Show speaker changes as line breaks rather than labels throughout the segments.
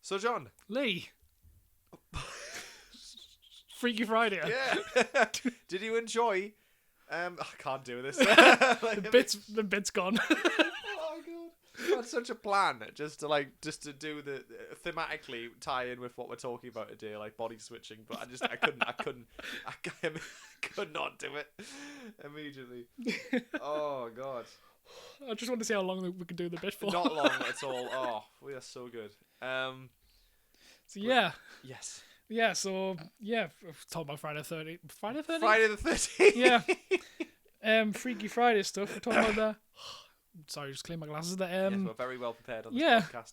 So, John.
Lee. Freaky Friday.
Yeah. Did you enjoy? I can't do this.
The bit's gone.
Oh god. I had such a plan just to do the thematically tie in with what we're talking about today, like body switching, but I could not do it immediately. Oh god.
I just want to see how long we can do the bit for.
Not long at all. Oh, we are so good.
So yeah.
Yes.
Yeah, so yeah, talking about Friday the 13th.
Friday the 13th.
Yeah. Freaky Friday stuff. We're talking about the sorry, just clean my glasses.
Yes, we're very well prepared on this podcast.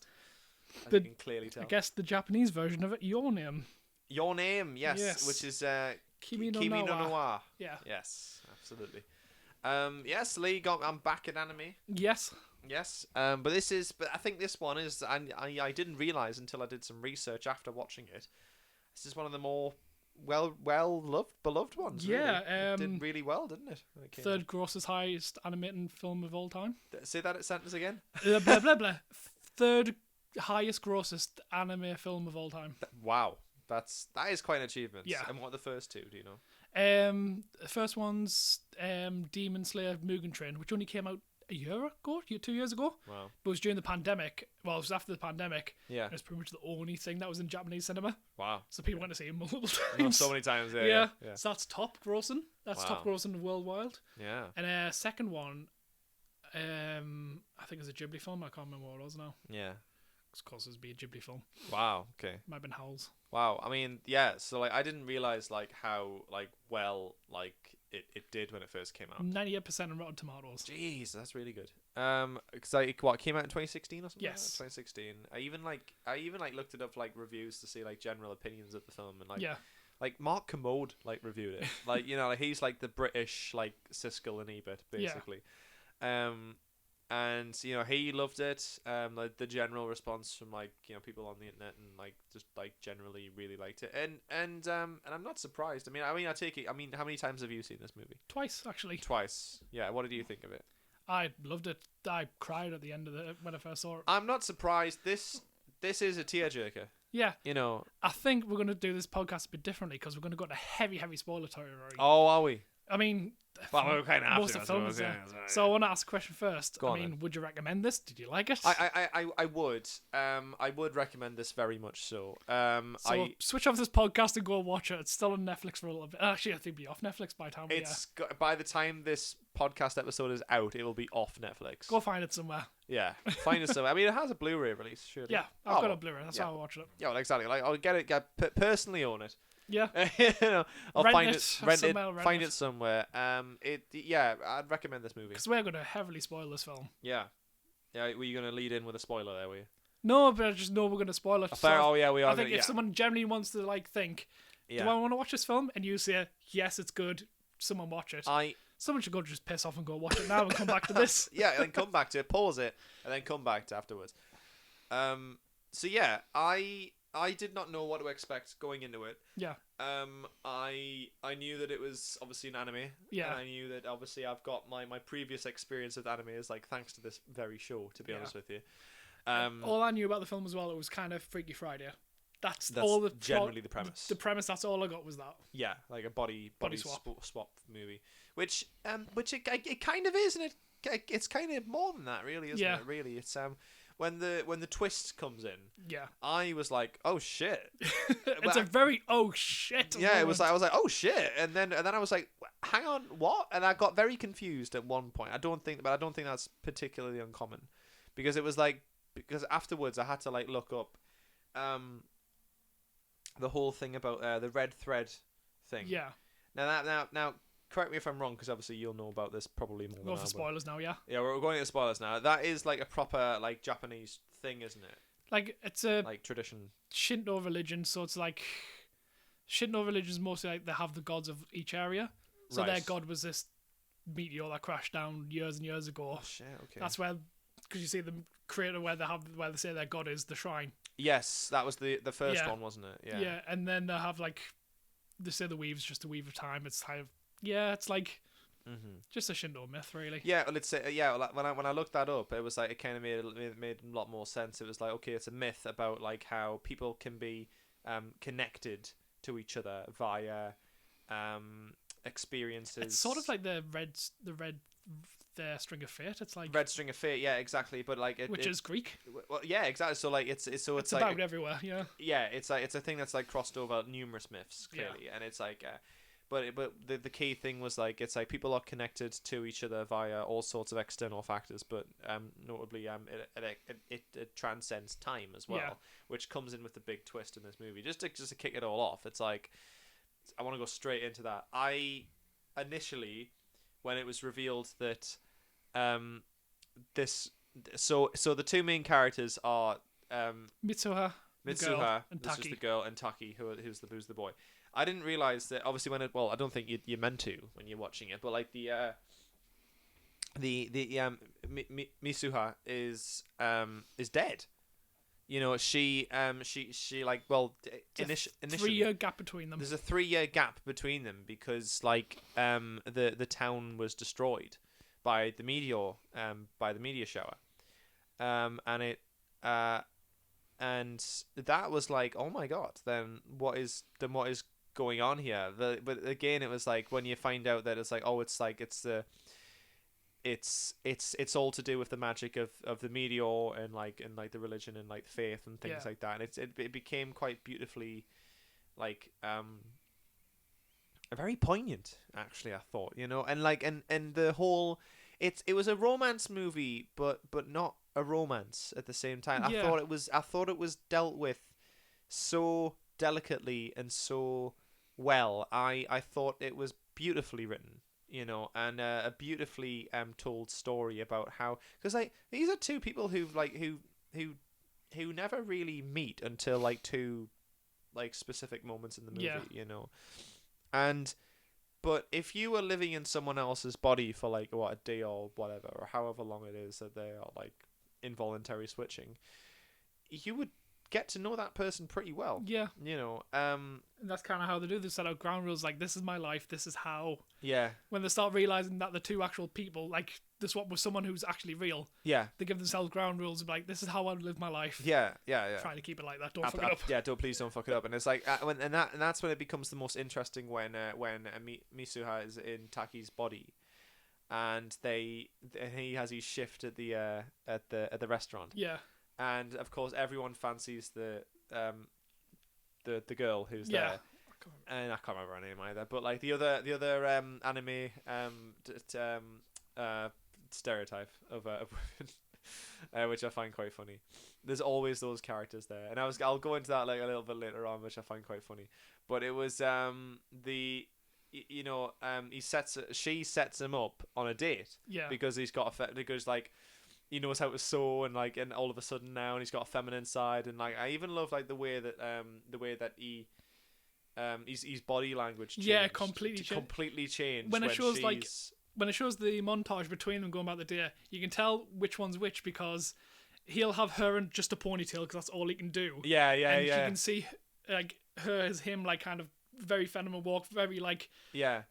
As you can clearly tell.
I guess the Japanese version of it, Your Name.
Your Name, yes. Which is
Kimi No
Na Wa.
Yeah.
Yes, absolutely. Yes, Lee, I'm back in anime.
Yes.
But I think this one is, I didn't realise until I did some research after watching it. This is one of the more beloved ones.
Yeah.
Really. It did really well, didn't it?
Third grossest highest animated film of all time.
Say that sentence again.
Blah, blah, blah. Third highest grossest anime film of all time.
Wow. That is quite an achievement.
Yeah.
And what are the first two, do you know?
The first one's Demon Slayer Mugen Train, which only came out a year ago, 2 years ago.
Wow.
But it was during the pandemic. Well, it was after the pandemic.
Yeah.
It was pretty much the only thing that was in Japanese cinema.
Wow.
So people went to see it multiple times.
Not so many times, yeah.
So that's top grossing. That's top grossing worldwide.
Yeah.
And second one, I think it's a Ghibli film. I can't remember what it was now.
Yeah.
Of course, it would be a Ghibli film.
Wow. Okay.
Might have been Howl's.
Wow. I mean, yeah. So I didn't realize how well it did when it first came out.
98% on Rotten Tomatoes.
Jeez, that's really good. Because it came out in 2016 or something.
Yes.
Like 2016. I even looked it up reviews to see general opinions of the film and Mark Commode reviewed it. He's the British Siskel and Ebert basically. Yeah. And he loved it. The general response from people on the internet and just generally really liked it. And I'm not surprised. I take it. How many times have you seen this movie?
Twice, actually.
Twice. Yeah. What did you think of it?
I loved it. I cried at the end of it when I first saw it.
I'm not surprised. This is a tearjerker.
Yeah.
I
think we're going to do this podcast a bit differently because we're going to go to heavy spoiler territory.
Oh, are we?
Well,
we kind of have
most
to,
of the films,
yeah.
So I want to ask a question first.
Go on,
would you recommend this? Did you like it?
I would. I would recommend this very much so.
Switch off this podcast and go watch it. It's still on Netflix for a little bit. Actually, I think it'll be off Netflix by the time.
By the time this podcast episode is out, it will be off Netflix.
Go find it somewhere.
Yeah, find it somewhere. It has a Blu-ray release, surely.
Yeah, I've got a Blu-ray. That's how I watched it.
Yeah, well, exactly. I'll personally own it.
Yeah.
I'll
rent
find it somewhere. I'd recommend this movie.
Because we're going to heavily spoil this film.
Yeah. Yeah, were you going to lead in with a spoiler there, were you?
No, but I just know we're going to spoil it.
We are.
I think if someone generally wants to think, do I want to watch this film? And you say, yes, it's good. Someone watch it. Someone should go just piss off and go watch it now and come back to this.
Yeah, and then come back to it, pause it, and then come back to afterwards. So yeah, I did not know what to expect going into it.
Yeah.
I knew that it was obviously an anime.
Yeah.
And I knew that obviously I've got my previous experience with anime is thanks to this very show, to be honest with you.
All I knew about the film as well, it was kind of Freaky Friday. That's all
generally the premise.
The premise, that's all I got was that.
Yeah, like a body swap movie. Which it kind of is, and it's kind of more than that, really, isn't it? Really, it's when the twist comes in.
Yeah.
I was like, oh shit.
It's a very oh shit.
Yeah, it was like I was like, oh shit, and then I was like, hang on, what? And I got very confused at one point. I don't think that's particularly uncommon, because it was because afterwards I had to look up the whole thing about the red thread thing.
Yeah.
Now, correct me if I'm wrong, because obviously you'll know about this probably more.
Go for spoilers now, yeah.
Yeah, we're going into spoilers now. That is a proper Japanese thing, isn't it?
It's a
tradition.
Shinto religion, so it's Shinto religion is mostly they have the gods of each area. So their god was this meteor that crashed down years and years ago.
Oh shit! Okay.
That's where, because you see the creator where they say their god is the shrine.
Yes, that was the first one, wasn't it? Yeah.
Yeah, and then they have they say the weave's just a weave of time. It's kind of it's Just a Shindo myth, really.
Yeah, well, it's when I looked that up, it was like it kind of made a lot more sense. It was like, okay, it's a myth about like how people can be connected to each other via experiences.
It's sort of like the red string of fate. It's like
red string of fate, yeah, exactly. But like
which is Greek.
Well, yeah, exactly. So like it's
like, about everywhere. Yeah.
Yeah, it's like it's a thing that's like crossed over numerous myths clearly, and it's like. But the key thing was like it's like people are connected to each other via all sorts of external factors, but notably it transcends time as well, which comes in with the big twist in this movie. Just to kick it all off, it's like I want to go straight into that. I initially, when it was revealed that so the two main characters are
Mitsuha,
and Taki. This is the girl, and Taki, who's the boy. I didn't realize that obviously when I don't think you meant to when you're watching it, but like the Misuha is dead. You know, she like initially
3-year gap between them.
There's a 3-year gap between them because like the town was destroyed by the meteor shower, and it and that was like, oh my god, then what is going on here? But again, it was like when you find out that it's like, oh, it's all to do with the magic of the meteor and the religion and like faith and things like that, and it became quite beautifully like very poignant, actually, I thought, you know, and like and the whole it was a romance movie, but not a romance at the same time. I thought it was dealt with so delicately and so well. I thought it was beautifully written, you know, and a beautifully told story about how, because like these are two people who never really meet until like two like specific moments in the movie, you know, but if you were living in someone else's body for like a day or whatever, or however long it is that they are like involuntary switching, you would get to know that person pretty well. Yeah. You know,
and that's kind of how they do. They set out ground rules like, this is my life, this is how.
Yeah.
When they start realizing that the two actual people, like they swap with someone who's actually real.
Yeah.
They give themselves ground rules of like, this is how I live my life.
Yeah.
Trying to keep it like that. Don't fuck it up.
Yeah. Please don't fuck it up. And it's like, and that's when it becomes the most interesting when Misuha is in Taki's body, and he has his shift at the restaurant.
Yeah.
And of course, everyone fancies the girl who's there, and I can't remember her name either. But like the other anime stereotype of women, which I find quite funny. There's always those characters there, and I'll go into that like a little bit later on, which I find quite funny. But it was she sets him up on a date, because he's got because like. He knows how to sew, and like, and all of a sudden now, and he's got a feminine side, and like, I even love like the way that he, his body language changed, completely changed
when it shows when it shows the montage between them going about the day. You can tell which one's which because he'll have her in just a ponytail because that's all he can do.
And you
can see like her as him, like kind of very feminine walk, very like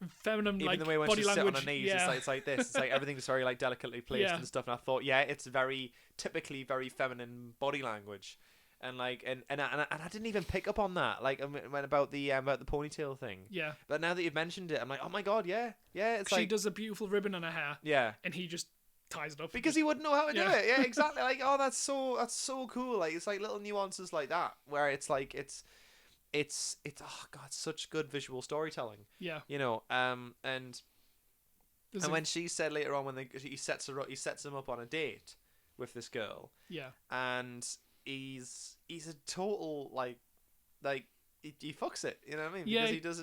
feminine, even like the way when body she's language. On her knees,
it's like this. It's like everything's very like delicately placed and stuff. And I thought, it's very typically very feminine body language, and like and I didn't even pick up on that. Like about the ponytail thing.
Yeah.
But now that you've mentioned it, I'm like, oh my god, yeah. It's
she does a beautiful ribbon on her hair.
Yeah.
And he just ties it up
because he wouldn't know how to do it. Yeah, exactly. Like, oh, that's so cool. Like, it's like little nuances like that where it's like it's oh god, such good visual storytelling.
Yeah.
You know, and when she said later on when he sets him up on a date with this girl.
Yeah.
And he's a total like he fucks it, you know what I mean?
Yeah.
Because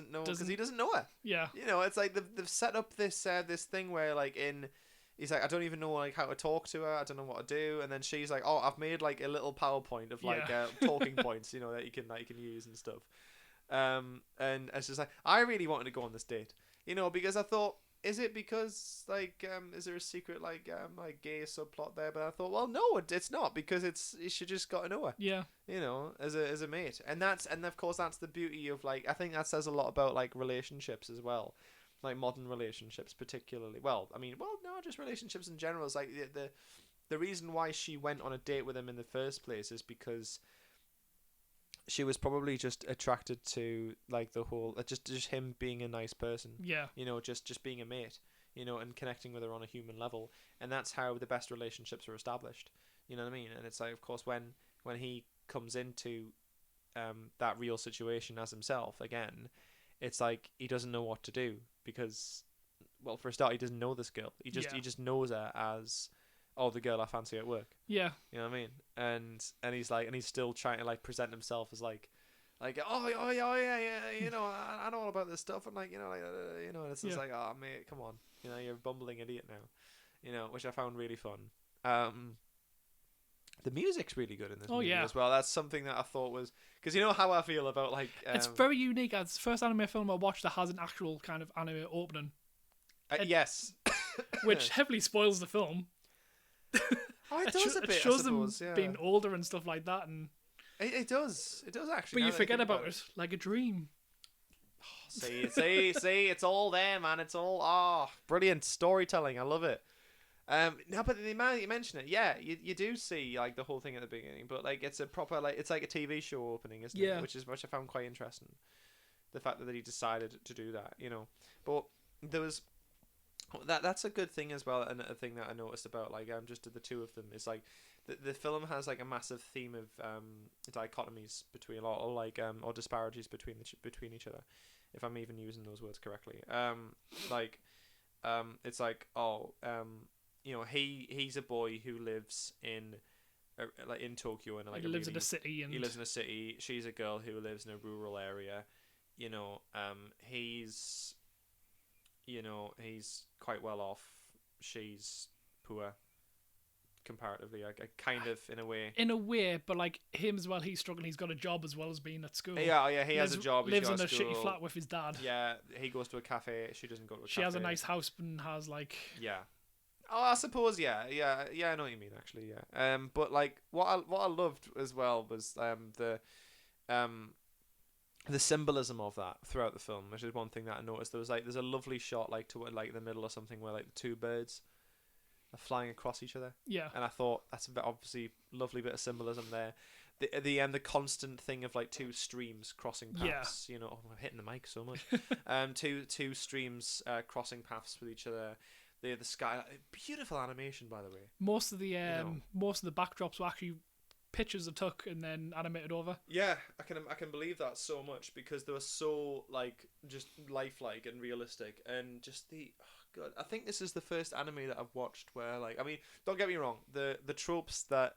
he doesn't know her.
Yeah.
You know, it's like they've set up this thing where like he's like, I don't even know like how to talk to her. I don't know what to do. And then she's like, oh, I've made like a little PowerPoint of like talking points, you know, that you can use and stuff. And it's just like, I really wanted to go on this date, you know, because I thought, is it because like is there a secret like gay subplot there? But I thought, well, no, it's not, because she just got to know her.
Yeah.
You know, as a mate, and of course that's the beauty of like, I think that says a lot about like relationships as well. like modern relationships, particularly. Well, no, just relationships in general. It's like the reason why she went on a date with him in the first place is because she was probably just attracted to like the whole just him being a nice person.
Yeah.
Just being a mate. And connecting with her on a human level, and that's how the best relationships are established. You know what I mean? And it's like, of course, when he comes into that real situation as himself again, it's like he doesn't know what to do because, well, for a start, he doesn't know this girl. He just knows her as, oh, the girl I fancy at work.
Yeah.
You know what I mean? And he's still trying to like present himself as like oh yeah, I know all about this stuff, and like and it's just like, oh mate, come on, you're a bumbling idiot now, which I found really fun. The music's really good in this movie as well. That's something that I thought was, because you know how I feel about like
it's very unique. It's the first anime film I watched that has an actual kind of anime opening.
Yes,
which heavily spoils the film.
Oh, it does a bit.
It shows
I suppose,
them being older and stuff like that, and
it does actually.
But you forget about it like a dream.
See, it's all there, man. It's all brilliant storytelling. I love it. No, but the amount you mention it, yeah, you do see like the whole thing at the beginning, but like it's a proper it's like a TV show opening, isn't it? Which I found quite interesting. The fact that he decided to do that, but there was that's a good thing as well, and a thing that I noticed about like just the two of them is like the film has like a massive theme of dichotomies between or disparities between each other, if I'm even using those words correctly. It's like he's a boy who lives in in Tokyo, and like
he lives in a city, and
he lives in a city. She's a girl who lives in a rural area. He's quite well off. She's poor comparatively, kind of in a way,
but like him as well, he's struggling. He's got a job as well as being at school.
He has a job.
Lives in a shitty flat with his dad.
Yeah, he goes to a cafe. She doesn't go to a cafe.
She has a nice house and has like
I suppose I know what you mean, actually. But like what I loved as well was the symbolism of that throughout the film, which is one thing that I noticed. There's a lovely shot like toward like the middle or something where like the two birds are flying across each other.
Yeah.
And I thought that's obviously lovely bit of symbolism there. The constant thing of like two streams crossing paths. I'm hitting the mic so much. Two streams crossing paths with each other. The sky, beautiful animation, by the way.
Most of the backdrops were actually pictures I took and then animated over.
Yeah, I can believe that so much, because they were so like just lifelike and realistic, and just God, I think this is the first anime that I've watched where don't get me wrong, the tropes that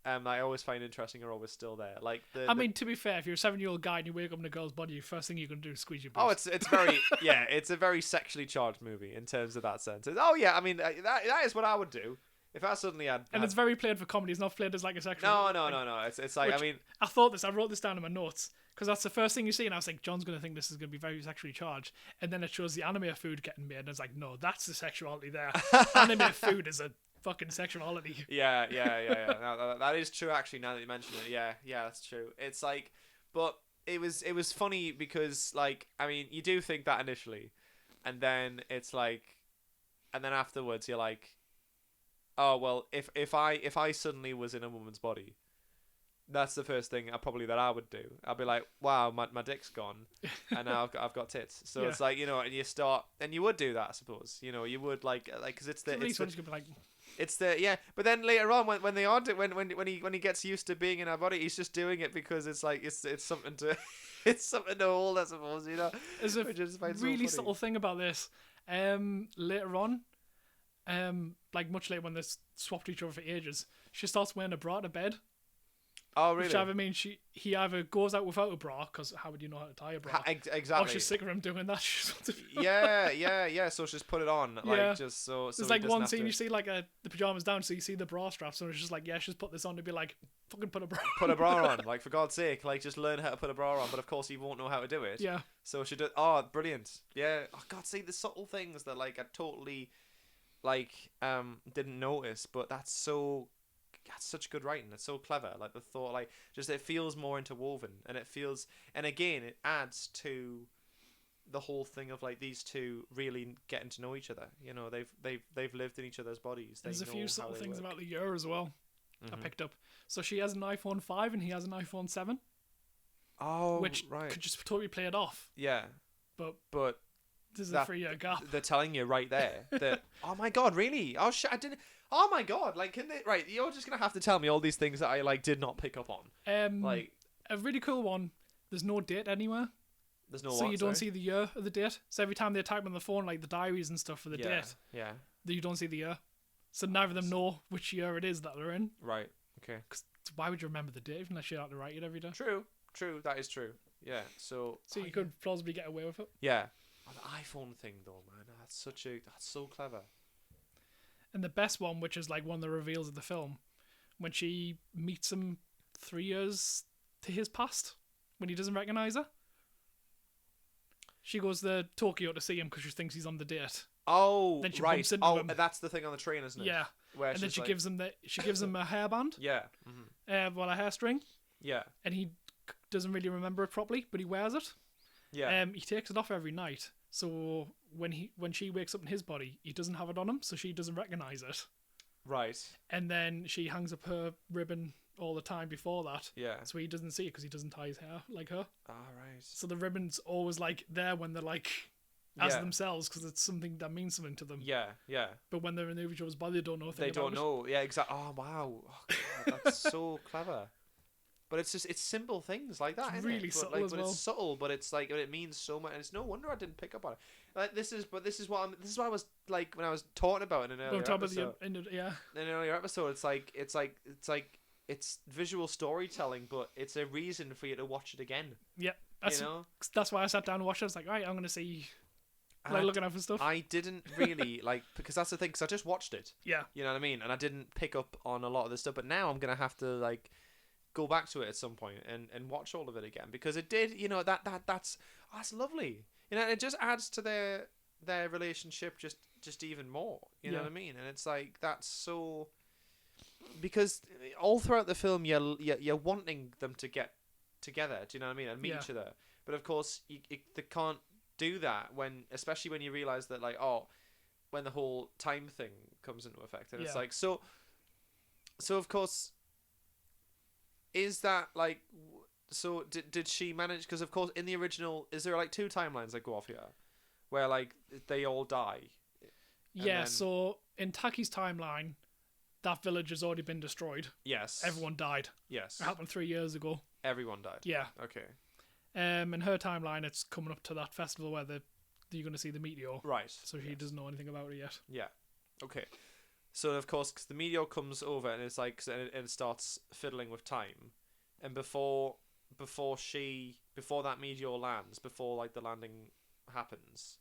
I always find interesting are always still there. Like
to be fair, if you're a 7-year-old guy and you wake up in a girl's body, first thing you're gonna do is squeeze your breast.
Oh, it's very it's a very sexually charged movie in terms of that sense. That is what I would do. If I suddenly had...
And it's very played for comedy. It's not played as like a sexual...
No. It's like,
I wrote this down in my notes, because that's the first thing you see, and I was like, John's going to think this is going to be very sexually charged. And then it shows the anime food getting made, and it's like, no, that's the sexuality there. Anime food is a fucking sexuality.
Yeah. No, that is true, actually, now that you mention it. Yeah, that's true. It's like... But it was funny because, you do think that initially, and then it's like... And then afterwards, you're like... Oh well, if I suddenly was in a woman's body, that's the first thing that I would do. I'd be like, wow, my dick's gone, and now I've got tits. So it's like, and you start, and you would do that, I suppose. You would like because it's the But then later on, when they are when he gets used to being in her body, he's just doing it because it's like it's something to something to hold, I suppose.
There's a really subtle thing about this. Later on. Much later when they swapped each other for ages, she starts wearing a bra to bed.
Oh, really?
Which either means he either goes out without a bra, because how would you know how to tie a bra?
Exactly.
Or she's sick of him doing that.
Yeah. So she's put it on, just so.
There's like one scene you see the pajamas down, so you see the bra straps, and it's just like, she's put this on to be like, fucking put a bra.
Put a bra on, like, for God's sake, just learn how to put a bra on. But of course, you won't know how to do it.
Yeah.
So she did. Oh, brilliant. Yeah. Oh God, see the subtle things that I totally. Didn't notice, but that's such good writing. It's so clever. Like the thought, it feels more interwoven, and it feels, and again, it adds to the whole thing of like these two really getting to know each other. You know, they've lived in each other's bodies.
There's a few subtle things
work.
about the year as well. I picked up. So she has an iPhone 5 and he has an iPhone 7.
Oh,
which
right.
could just totally play it off.
Yeah. But
there's a 3-year gap.
They're telling you right there that, oh my god, really? Oh shit, I didn't. Oh my god, like, can they? Right, you're just gonna have to tell me all these things that I like did not pick up on. Like
a really cool one. There's no date anywhere.
There's no.
So you don't see the year of the date. So every time they type on the phone, like the diaries and stuff for the date, you don't see the year. So neither of them know which year it is that they're in.
Right. Okay.
Cause why would you remember the date unless you had to write it every day?
True. That is true. Yeah. So
you could plausibly get away with it.
Yeah. The iPhone thing though, man, that's so clever.
And the best one, which is like one of the reveals of the film, when she meets him 3 years to his past, when he doesn't recognize her. She goes to Tokyo to see him because she thinks he's on the date.
Oh,
then she
right.
Bumps into him.
That's the thing on the train, isn't it?
Yeah.
Where
and then she gives him a hairband.
Yeah.
Mm-hmm. A hairstring.
Yeah.
And he doesn't really remember it properly, but he wears it.
Yeah.
He takes it off every night. So when she wakes up in his body, he doesn't have it on him, so she doesn't recognize it.
Right.
And then she hangs up her ribbon all the time before that.
Yeah.
So he doesn't see it because he doesn't tie his hair like her.
Ah, right.
So the ribbon's always like there when they're like as themselves because it's something that means something to them.
Yeah, yeah.
But when they're in each other's body, they don't know.
They don't know. Yeah, exactly. Oh wow, God, that's so clever. But it's simple things like that.
It's really subtle as well.
It's subtle, but it's like it means so much, and it's no wonder I didn't pick up on it. Like this is why I was like when I was talking about it in an earlier episode. In an earlier episode, it's visual storytelling, but it's a reason for you to watch it again.
Yeah, that's why I sat down and watched it. I was like, right, I'm gonna see. Looking out for stuff.
I didn't really because that's the thing. Because I just watched it.
Yeah.
You know what I mean, and I didn't pick up on a lot of the stuff. But now I'm gonna have to go back to it at some point and watch all of it again because it did. You know that's lovely. You know, it just adds to their relationship just even more. You know what I mean? And it's like that's so because all throughout the film you're wanting them to get together. Do you know what I mean? And meet each other. But of course they can't do that especially when you realize that when the whole time thing comes into effect and it's like so of course is that so did she manage because of course in the original is there two timelines that go off here where they all die
so in Taki's timeline that village has already been destroyed.
Yes,
everyone died.
Yes,
it happened 3 years ago.
Everyone died.
Yeah.
Okay.
In her timeline, it's coming up to that festival where you're going to see the meteor.
Right.
So she doesn't know anything about it yet.
Yeah. Okay. So of course, cause the meteor comes over and it's and it starts fiddling with time, and before that meteor lands, before the landing happens,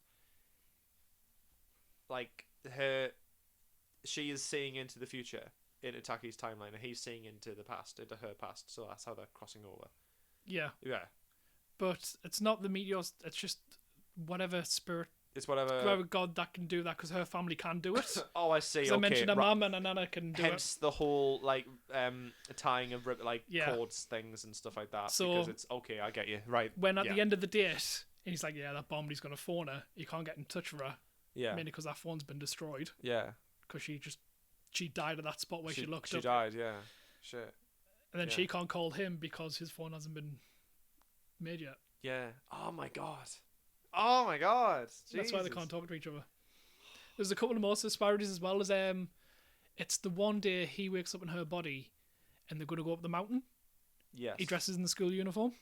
she is seeing into the future in Itaki's timeline, and he's seeing into the past, into her past. So that's how they're crossing over. Yeah. Yeah.
But it's not the meteors. It's just whatever spirit.
It's whatever
god that can do that because her family can do it.
Oh, I see.
Okay. I mentioned her mum and her nana can do it.
Hence the whole tying of cords things and stuff like that. So because it's okay, I get you. Right.
When at the end of the date, and he's like, that Bombly's gonna phone her. You can't get in touch with her.
Yeah.
Mainly because that phone's been destroyed.
Yeah.
Because she died at that spot where she looked up.
She died. Yeah. Shit.
And then she can't call him because his phone hasn't been made yet.
Yeah. Oh my god. Oh my god. Jesus.
That's why they can't talk to each other. There's a couple of more disparities as well as it's the one day he wakes up in her body and they're going to go up the mountain.
Yes.
He dresses in the school uniform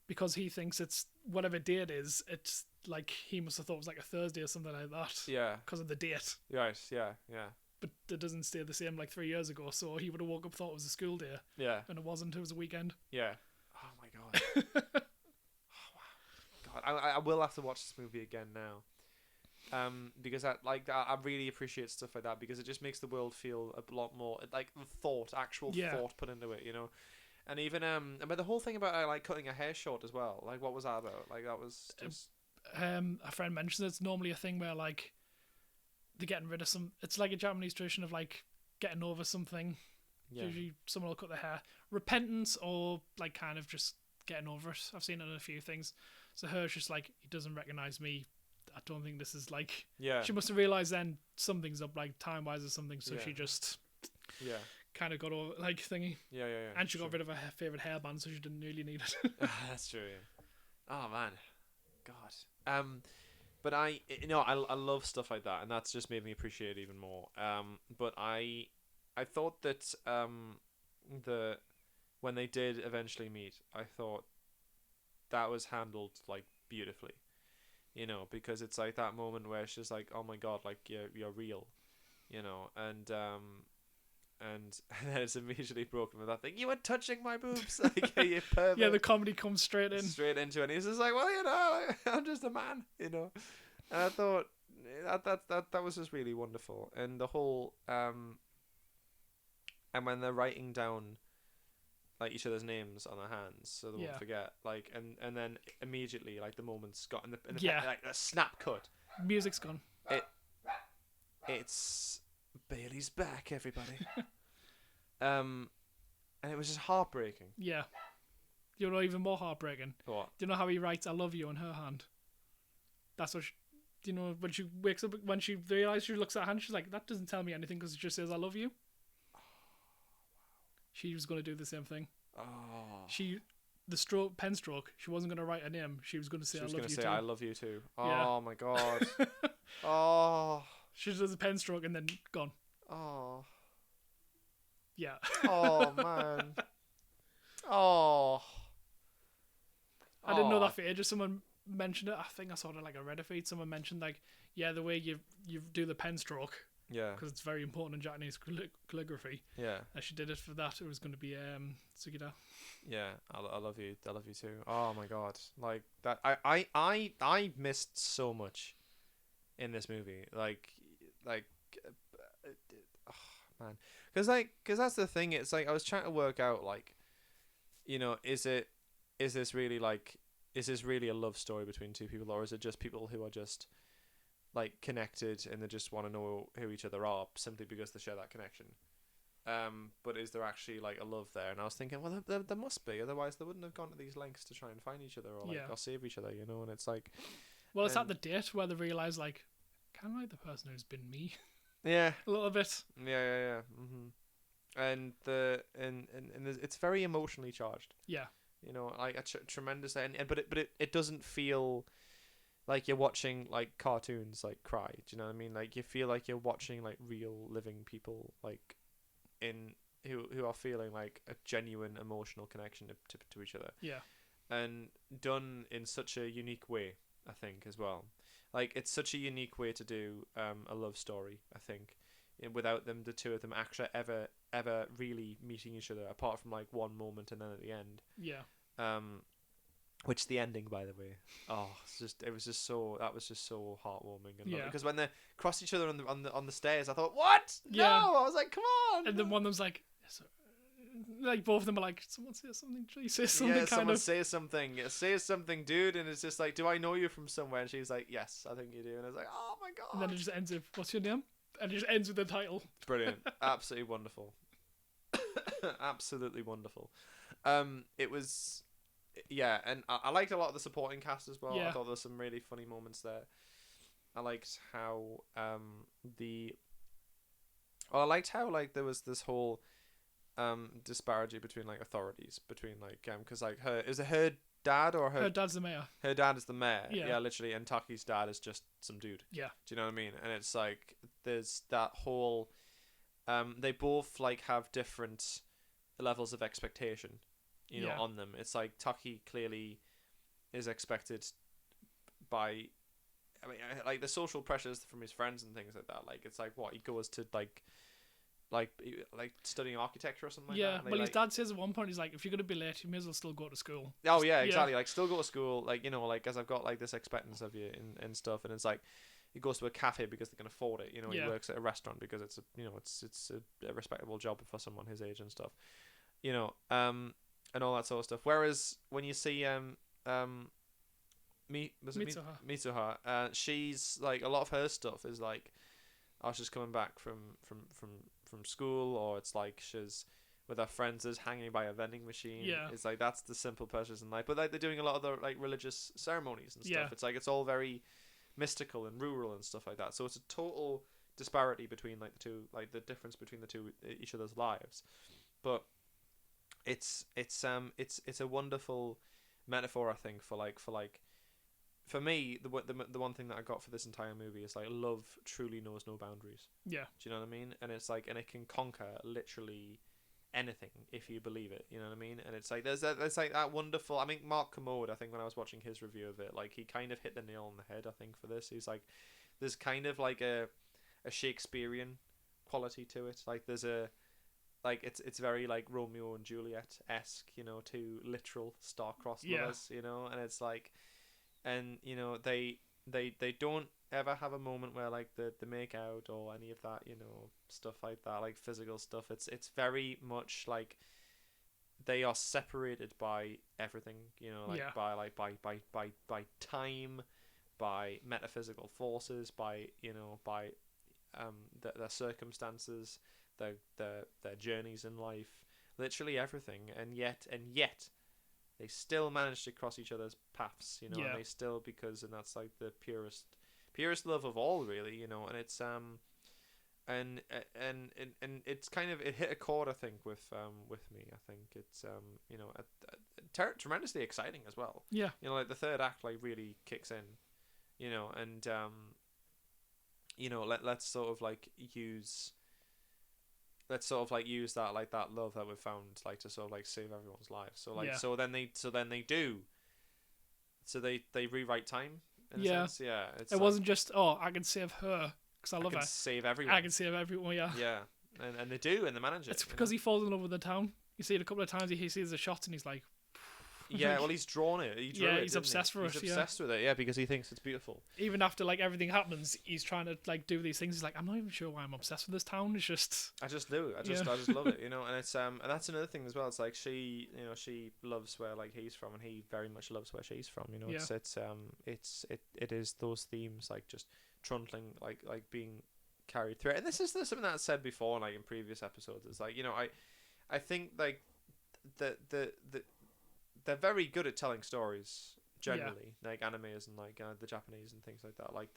because he thinks it's whatever day it is. It's he must have thought it was a Thursday or something like that.
Yeah.
Because of the date.
Right. Yeah. Yeah.
But it doesn't stay the same 3 years ago. So he would have woke up thought it was a school day.
Yeah.
And it wasn't. It was a weekend.
Yeah. Oh my god. Oh wow. God, I will have to watch this movie again now. Because I really appreciate stuff like that because it just makes the world feel a lot more actual thought put into it, you know. And even but the whole thing about cutting her hair short as well. What was that about? That was just
a friend mentioned it's normally a thing where they're getting rid of some. It's like a Japanese tradition of getting over something. Yeah. Usually someone will cut their hair. Repentance or kind of just getting over it. I've seen it in a few things. So her's just like, he doesn't recognize me. I don't think this is like.
Yeah.
She must have realized then something's up, like time wise or something. So she just.
Yeah.
Kind of got over like thingy.
Yeah.
And she got rid of her favorite hairband, so she didn't really need it.
That's true. Yeah. Oh man, God. But I love stuff like that, and that's just made me appreciate it even more. But I thought that when they did eventually meet, I thought that was handled like beautifully, because it's like that moment where she's like, oh my God, like you're real, and then it's immediately broken with that thing. You were touching my boobs, like you pervert.
Yeah, the comedy comes straight into
it, and he's just like, well, I'm just a man, And I thought that was just really wonderful, and the whole and when they're writing down like each other's names on their hands so they won't forget, like, and then immediately like the moment's got in the like a snap cut,
music's gone.
It's Bailey's back, everybody. And it was just heartbreaking.
Yeah. You know, even more heartbreaking.
What?
Do you know how he writes "I love you" on her hand? That's what. When she wakes up, when she realizes, she looks at her hand, she's like, "That doesn't tell me anything because it just says I love you." Oh, wow. She was gonna do the same thing.
Oh.
Pen stroke. She wasn't gonna write a name. She was gonna say, "I love you too." She was gonna
say, "I love you too." Oh my God. Oh.
She does a pen stroke and then gone.
Oh.
Yeah.
Oh man. Oh.
I didn't know that for ages. Someone mentioned it. I think I saw it like a Reddit feed. Someone mentioned like, the way you do the pen stroke.
Yeah.
Because it's very important in Japanese calligraphy.
Yeah.
As she did it for that, it was going to be Tsukida.
Yeah, I love you. I love you too. Oh my God, like that. I missed so much in this movie. Like, oh man, because that's the thing. It's like I was trying to work out like, is this really a love story between two people, or is it just people who are just like connected and they just want to know who each other are simply because they share that connection? But is there actually like a love there? And I was thinking, well, there must be, otherwise they wouldn't have gone to these lengths to try and find each other or save each other, And it's like,
well, it's at the date where they realize like, kind of like the person who's been me.
Yeah,
a little bit.
Yeah. And it's very emotionally charged.
Yeah.
Like a tremendous, but it doesn't feel like you're watching like cartoons like cry. Do you know what I mean? Like you feel like you're watching like real living people like who are feeling like a genuine emotional connection to each other.
Yeah.
And done in such a unique way, I think, as well. Like it's such a unique way to do a love story, I think, without the two of them actually ever really meeting each other, apart from like one moment and then at the end.
Yeah.
Which the ending, by the way, that was just so heartwarming. And because when they crossed each other on the stairs, I thought, what?
Yeah.
No, I was like, come on.
And then one of them's like both of them are like, someone say something, please say something.
Yeah, someone say something, dude. And it's just like, do I know you from somewhere? And she's like, yes, I think you do. And I was like, oh my God.
And then it just ends with, what's your name? And it just ends with the title.
Brilliant. Absolutely wonderful. Absolutely wonderful. It was, and I liked a lot of the supporting cast as well. I thought there were some really funny moments there. I liked how like there was this whole disparity between like authorities between like because like her dad or her
dad's the mayor.
Her dad is the mayor.
Yeah,
literally, and Taki's dad is just some dude.
Yeah.
Do you know what I mean? And it's like there's that whole they both like have different levels of expectation, on them. It's like Taki clearly is expected by, I mean, like the social pressures from his friends and things like that. Like it's like what he goes to like studying architecture or something like that.
Yeah, well, his dad says at one point, he's like, if you're gonna be late, you may as well still go to school.
Oh yeah, exactly. Like still go to school, like like as I've got like this expectance of you and stuff, and it's like he goes to a cafe because they can afford it. He works at a restaurant because it's a respectable job for someone his age and stuff. And all that sort of stuff. Whereas when you see Mitsuha, she's like a lot of her stuff is like, she's coming back from school, or it's like she's with our friends is hanging by a vending machine.
Yeah.
It's like that's the simple pleasures in life. But like they're doing a lot of the like religious ceremonies and stuff.
Yeah.
It's like it's all very mystical and rural and stuff like that. So it's a total disparity between like the two, like the difference between the two each other's lives. But it's a wonderful metaphor, I think, for me, the one thing that I got for this entire movie is like love truly knows no boundaries.
Yeah.
Do you know what I mean? And it's like, and it can conquer literally anything if you believe it. You know what I mean? And it's like there's like that wonderful. I mean, Mark Commode, I think when I was watching his review of it, like he kind of hit the nail on the head. I think for this, he's like, there's kind of like a Shakespearean quality to it. Like there's a like it's very like Romeo and Juliet esque, you know, two literal star-crossed lovers, you know, and it's like, and you know they don't ever have a moment where like they make out or any of that, you know, stuff like that, like physical stuff. It's very much like they are separated by everything, you know, like by time, by metaphysical forces, by you know by their circumstances, their journeys in life, literally everything, and yet they still manage to cross each other's paths, you know, and they still, because, and that's like the purest love of all, really, you know, and it's and it's kind of, it hit a chord, I think, with me. I think it's you know, tremendously exciting as well.
Yeah.
You know, like the third act like really kicks in, you know, and you know, let's sort of like use that like that love that we've found like to sort of like save everyone's lives. So like so then they rewrite time in a sense. Yeah,
it wasn't just I can save her because I love her.
Save everyone.
I can save everyone. Yeah.
Yeah, and they do, and they manage it.
It's because he falls in love with the town. You see it a couple of times. He sees the shots and he's like.
Yeah, well, he's drawn it.
He's obsessed with it.
He's obsessed with it. Yeah, because he thinks it's beautiful.
Even after like everything happens, he's trying to like do these things. He's like, I'm not even sure why I'm obsessed with this town. It's just
I just do. I just love it, you know. And it's and that's another thing as well. It's like she loves where like he's from, and he very much loves where she's from. You know, it is those themes like just trundling like being carried through. And this is something that I said before, like in previous episodes. It's like, you know, I think like they're very good at telling stories generally, like animes and like the Japanese and things like that. Like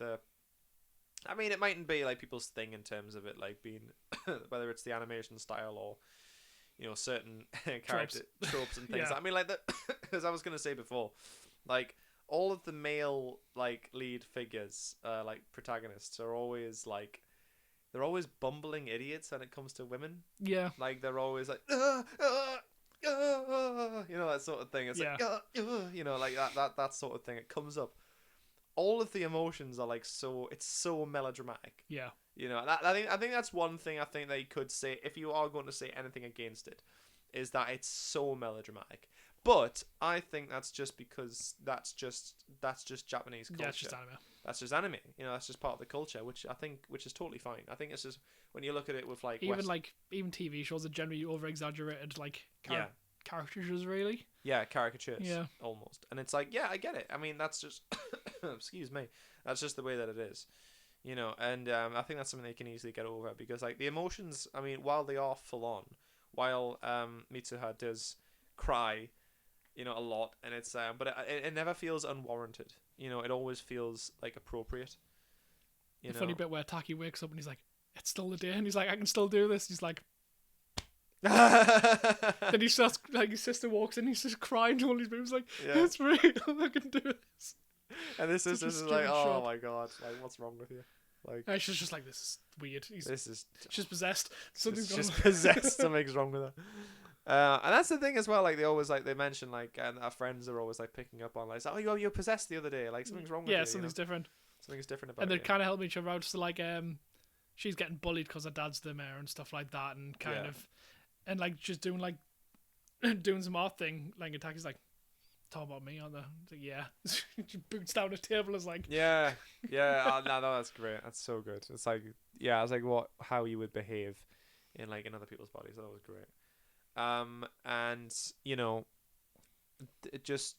I mean, it mightn't be like people's thing in terms of it like being whether it's the animation style or, you know, certain character tropes and things. I mean, like as I was gonna say before, like all of the male like lead figures, like protagonists, are always like, they're always bumbling idiots when it comes to women.
Yeah,
like they're always like you know, that sort of thing. It's like you know, like that sort of thing. It comes up. All of the emotions are like it's so melodramatic.
Yeah.
You know, I think that's one thing I think they could say, if you are going to say anything against it, is that it's so melodramatic. But I think that's just because that's just Japanese culture.
Yeah, it's just anime.
That's just anime. You know, that's just part of the culture, which is totally fine. I think it's just when you look at it with like
even TV shows are generally over exaggerated like caricatures, really.
Yeah, caricatures.
Yeah,
almost. And it's like, yeah, I get it. I mean, that's just excuse me. That's just the way that it is. You know, and I think that's something they can easily get over, because like the emotions, I mean, while they are full on, while Mitsuha does cry, you know, a lot, and it's but it never feels unwarranted. You know, it always feels like appropriate.
The funny bit where Taki wakes up and he's like, it's still the day, and he's like, I can still do this. He's like, then he starts, like, his sister walks in, he's just crying to all his moves, like, it's real, I can do this.
And this is like, oh my god, like, what's wrong with you? Like,
and she's just like, this is weird. She's possessed. Something's
she's possessed. Something's wrong with her. And that's the thing as well. Like they mention like, and our friends are always like picking up on like, oh, you were possessed the other day. Like something's wrong with you.
Yeah, something's different.
Something's different about.
And
it.
they're kind of helping each other out. So like, she's getting bullied because her dad's the mayor and stuff like that, and kind of, and like just doing some art thing. Like Taki's like, talk about me on the like, she boots down the table is like,
no, that's great. That's so good. It's like, it's like how you would behave in like in other people's bodies. That was great. And you know, it just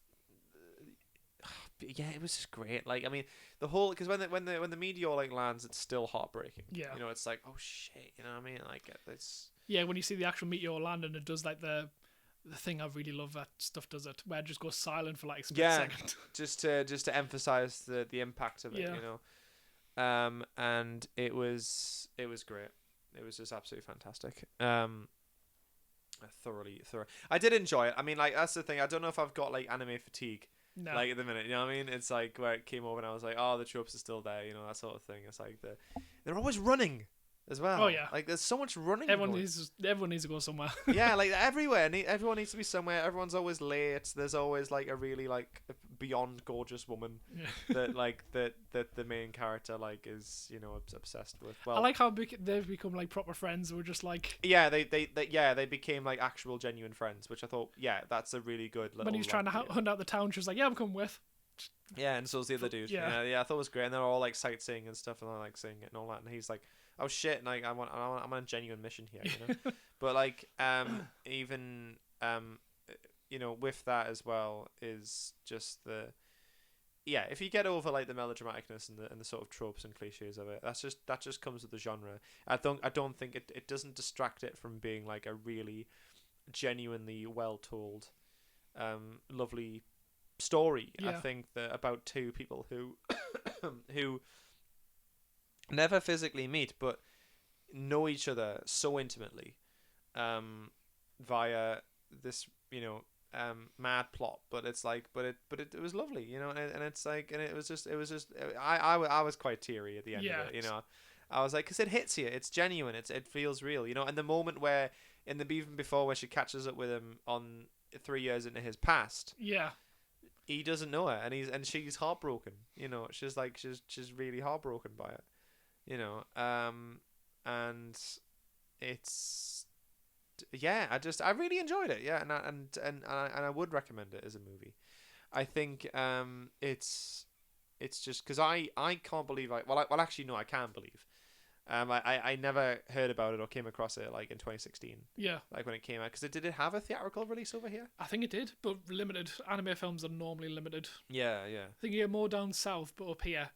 it was just great. Like, I mean, the whole, because when the meteor like lands, it's still heartbreaking.
Yeah,
you know, it's like, oh shit, you know what I mean? Like, it's
Yeah, when you see the actual meteor land and it does like the thing I really love that stuff does it, where it just goes silent for like a split second.
just to emphasize the impact of it,
Yeah.
you know. And it was great. It was just absolutely fantastic. Thoroughly. I did enjoy it. I mean, like, that's the thing. I don't know if I've got like anime fatigue.
No.
Like at the minute, you know what I mean? It's like where it came over and I was like, oh, the tropes are still there, you know, that sort of thing. It's like they're always running as well.
Oh yeah.
Like there's so much running.
Everyone needs to go somewhere.
Yeah, like everywhere. Everyone needs to be somewhere. Everyone's always late. There's always like a really like beyond gorgeous woman that like that the main character like is, you know, obsessed with. Well,
I like how they've become like proper friends. We're just like,
yeah, they became like actual genuine friends, which I thought, yeah, that's a really good little.
when he's trying to hunt out the town, she was like, yeah, I'm coming with.
Yeah, and so's the other dude. Yeah, I thought it was great, and they're all like sightseeing and stuff, and they're like seeing it and all that, and he's like, oh shit, like I'm on a genuine mission here, you know. But like even you know, with that as well is just if you get over like the melodramaticness and the sort of tropes and cliches of it, that just comes with the genre. I don't think it doesn't distract it from being like a really genuinely well told lovely story. I think that about two people who who never physically meet but know each other so intimately via this, you know, mad plot, but it's like it was lovely, you know, and it's like, and it was just I was quite teary at the end of it, you know. I was like, because it hits you, it's genuine, it feels real, you know. And the moment where even before where she catches up with him on 3 years into his past, he doesn't know her, and she's heartbroken, you know. She's like she's really heartbroken by it, you know. And it's I really enjoyed it, and I would recommend it as a movie. I think it's just because I can't believe actually no, I can believe. I never heard about it or came across it like in 2016.
Yeah.
Like when it came out, because did it have a theatrical release over here?
I think it did, but limited. Anime films are normally limited.
Yeah.
I think you get more down south, but up here,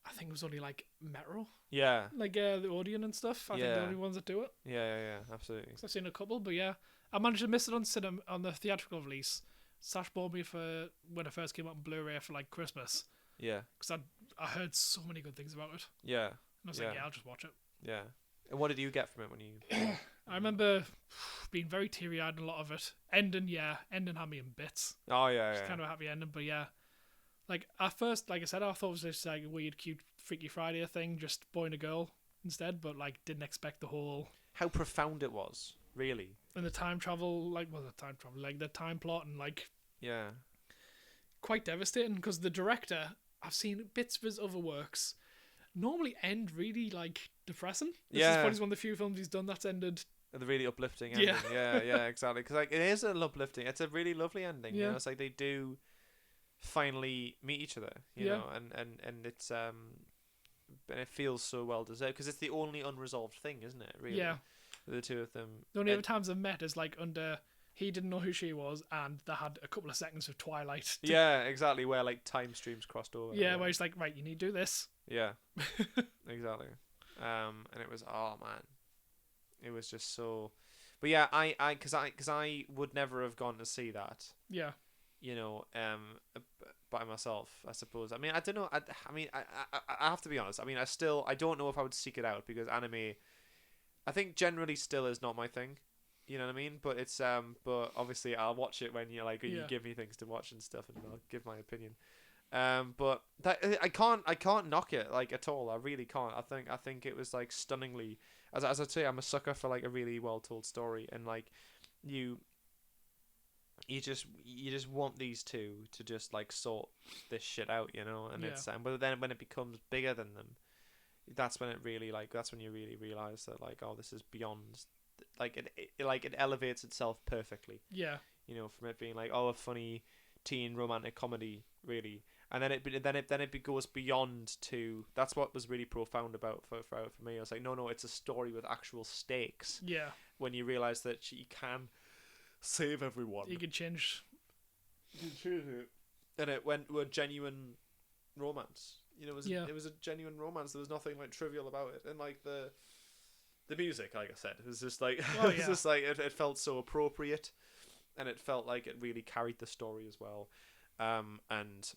I think it was only like Metro.
Yeah.
Like the Odeon and stuff. I think the only ones that do it.
Yeah, absolutely.
I've seen a couple, but yeah, I managed to miss it on cinema on the theatrical release. Sash bought me for when it first came out on Blu-ray for like Christmas.
Yeah.
Because I heard so many good things about it.
Yeah.
And I was like, yeah, I'll just watch it.
Yeah. And what did you get from it when you...
I remember being very teary-eyed in a lot of it. Ending had me in bits.
Oh, yeah,
It's kind of a happy ending, but yeah. Like, at first, like I said, I thought it was just like a weird, cute, Freaky Friday thing, just boy and a girl instead, but like, didn't expect the whole...
How profound it was, really.
And the time travel, like the time plot and like...
Yeah.
Quite devastating, because the director, I've seen bits of his other works... normally end really like depressing. This is probably one of the few films he's done that's ended
the really uplifting ending. Yeah, exactly. Because like it is an uplifting. It's a really lovely ending. You know, it's like they do finally meet each other. You know, and it's and it feels so well deserved because it's the only unresolved thing, isn't it? Really. Yeah. The two of them.
The only other times they've met is like under. He didn't know who she was, and they had a couple of seconds of twilight. Yeah,
exactly. Where like time streams crossed over.
Yeah, where he's like, right, you need to do this.
Yeah, exactly. And it was, oh man, it was just so. But yeah, because I would never have gone to see that. Yeah. You know, by myself, I suppose. I mean, I don't know. I have to be honest. I mean, I don't know if I would seek it out because anime, I think generally still is not my thing. You know what I mean? But it's but obviously I'll watch it when you you give me things to watch and stuff, and I'll give my opinion. But that I can't knock it like at all. I really can't. I think it was like stunningly. As I say, I'm a sucker for like a really well told story, and like you just want these two to just like sort this shit out, you know. And it's but then when it becomes bigger than them, that's when it really that's when you really realize that like, oh, this is beyond. Like it elevates itself perfectly. Yeah. You know, from it being like, oh, a funny teen romantic comedy, really, and then it goes beyond to. That's what was really profound about for me. I was like, no, it's a story with actual stakes. Yeah. When you realize that she can save everyone,
you can change.
And it went to a genuine romance. You know, it was a genuine romance. There was nothing like trivial about it, and like the the music, like I said, it was just like
Oh,
it was
yeah.
just like it felt so appropriate, and it felt like it really carried the story as well. And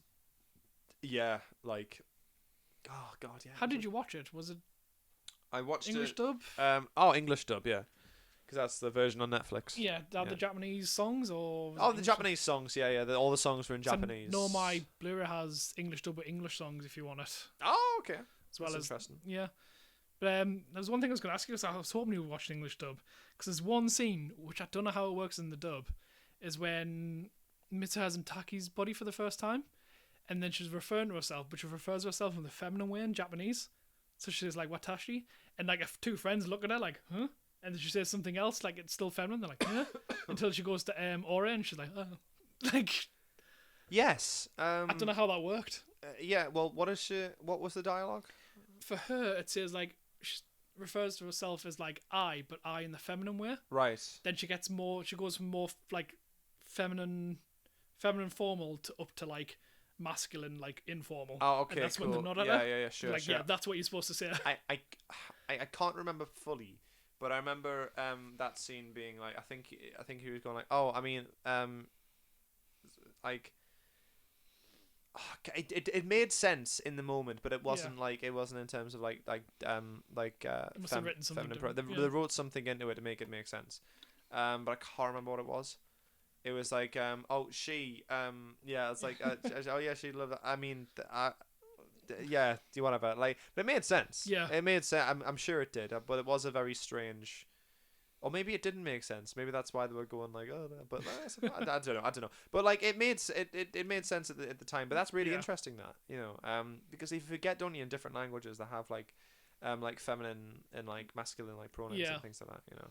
yeah, like oh god, yeah.
How did you watch it? Was it
I watched
English
it.
dub?
English dub, yeah, because that's the version on Netflix.
Yeah, are the Japanese songs or?
Oh, the Japanese songs, yeah. All the songs were in Japanese.
No, my Blu-ray has English dub with English songs if you want it.
Oh, okay.
As well
That's
as
interesting.
yeah. But there's one thing I was going to ask you. I was hoping you watched English dub because there's one scene which I don't know how it works in the dub, is when Mitsuha has Taki's body for the first time, and then she's referring to herself, but she refers to herself in the feminine way in Japanese. So she's like watashi, and like if two friends look at her like, huh? And then she says something else like it's still feminine. They're like, huh? Until she goes to Ore, and she's like, oh, like.
Yes.
I don't know how that worked.
Yeah. Well, what was the dialogue?
For her, it says like she refers to herself as like I, but I in the feminine way.
Right.
Then she gets more. She goes from more like feminine formal to up to like masculine, like informal.
Oh, okay.
And that's
cool.
when they're not at
yeah,
her.
yeah, sure.
Like,
sure.
yeah, that's what you're supposed to say.
I can't remember fully, but I remember that scene being like I think he was going like, oh, I mean, like. It made sense in the moment, but it wasn't like it wasn't in terms of like
must have written something
they wrote something into it to make it make sense, but I can't remember what it was. It was like she it's like oh yeah, she loved it. I mean yeah, do you whatever, like, but it made sense.
Yeah,
it made sense. I'm sure it did, but it was a very strange. Or maybe it didn't make sense. Maybe that's why they were going like, oh, no. But I don't know. I don't know. But like, it made sense at the time. But that's really interesting, that because if you forget, don't you, in different languages that have like feminine and like masculine like pronouns and things like that.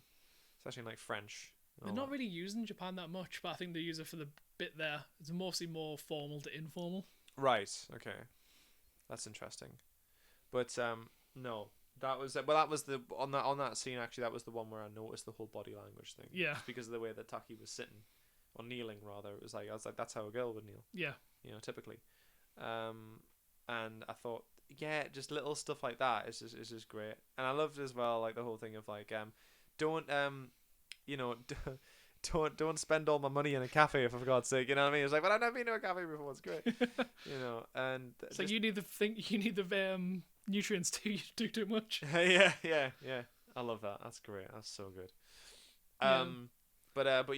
Especially in like French.
They're not really using Japan that much, but I think they use it for the bit there. It's mostly more formal to informal.
Right. Okay. That's interesting. But no. That was the on that scene, actually. That was the one where I noticed the whole body language thing.
Yeah.
Just because of the way that Taki was sitting, or kneeling rather. It was like I was like, that's how a girl would kneel.
Yeah.
Typically. And I thought, yeah, just little stuff like that is just great. And I loved as well like the whole thing of like don't don't spend all my money in a cafe for God's sake. You know what I mean? It's like, but I've never been to a cafe before. It's great. And
it's like you need the nutrients too. You do too much.
yeah. I love that. That's great. That's so good. But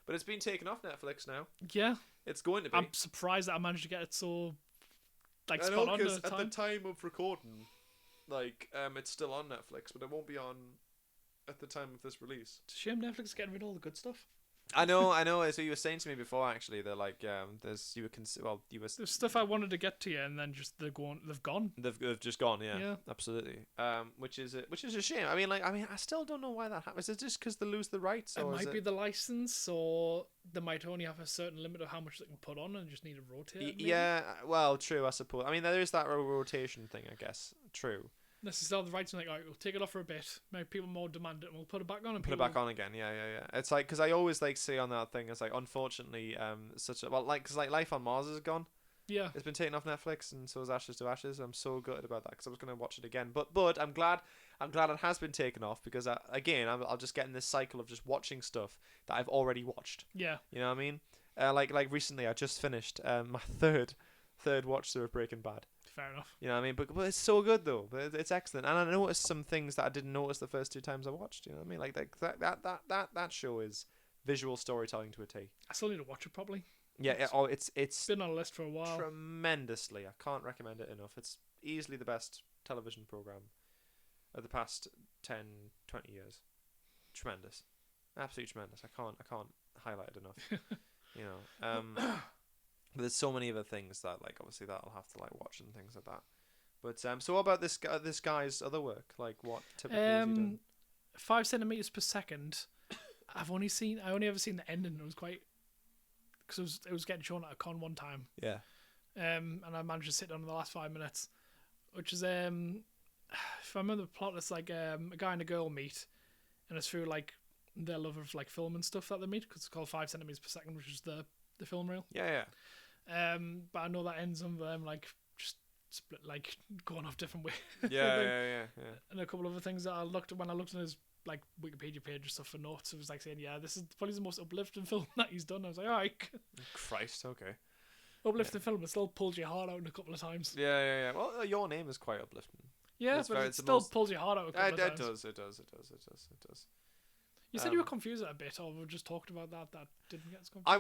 it's been taken off Netflix now.
Yeah,
it's going to be.
I'm surprised that I managed to get it so like spot on
because at the time of recording, like it's still on Netflix, but it won't be on at the time of this release.
It's a shame Netflix is getting rid of all the good stuff.
I know. So you were saying to me before, actually, they're like, there's
stuff I wanted to get to you, and then just they've gone.
They've just gone. Yeah. Absolutely. Which is a shame. I mean, I still don't know why that happens. Is it just because they lose the rights?
Or it might be the license, or they might only have a certain limit of how much they can put on, and just need to rotate.
Yeah. Well, true. I suppose. I mean, there is that rotation thing. I guess. True.
This is still the rights, and like, alright, we'll take it off for a bit. Maybe people more demand it, and we'll put it back on. And
put it back on again. Yeah. It's like, because I always like say on that thing, it's like, unfortunately, because Life on Mars is gone.
Yeah.
It's been taken off Netflix, and so is Ashes to Ashes. I'm so gutted about that because I was going to watch it again, but I'm glad it has been taken off because I'll just get in this cycle of just watching stuff that I've already watched.
Yeah.
You know what I mean? Like recently, I just finished my third watch through of Breaking Bad.
Fair enough.
You know what I mean? But it's so good though. But it's excellent. And I noticed some things that I didn't notice the first 2 times I watched. You know what I mean? Like that show is visual storytelling to a T.
I still need to watch it probably.
Yeah. It's
been on a list for a while.
Tremendously. I can't recommend it enough. It's easily the best television program of the past 10, 20 years. Tremendous. Absolutely tremendous. I can't highlight it enough. But there's so many other things that, like, obviously that I'll have to like watch and things like that. But so what about this guy's other work? Like, what typically has he done?
5 centimeters per second. I only ever seen the ending. It was quite because it was getting shown at a con one time.
Yeah.
And I managed to sit down in the last 5 minutes, which is if I remember the plot, it's like a guy and a girl meet, and it's through like their love of like film and stuff that they meet, because it's called 5 centimeters per second, which is the film reel.
Yeah.
But I know that ends on them like just split, like going off different ways.
Yeah.
And a couple of other things that I looked at when I looked at his like Wikipedia page and stuff for notes, it was like saying, yeah, this is probably the most uplifting film that he's done. I was like, all right.
Christ, okay.
Uplifting film, it still pulls your heart out a couple of times.
Yeah. Well, Your Name is quite uplifting.
Yeah, but it still pulls your heart out a couple of times.
It does.
You said you were confused a bit, or we just talked about that didn't get us confused.
I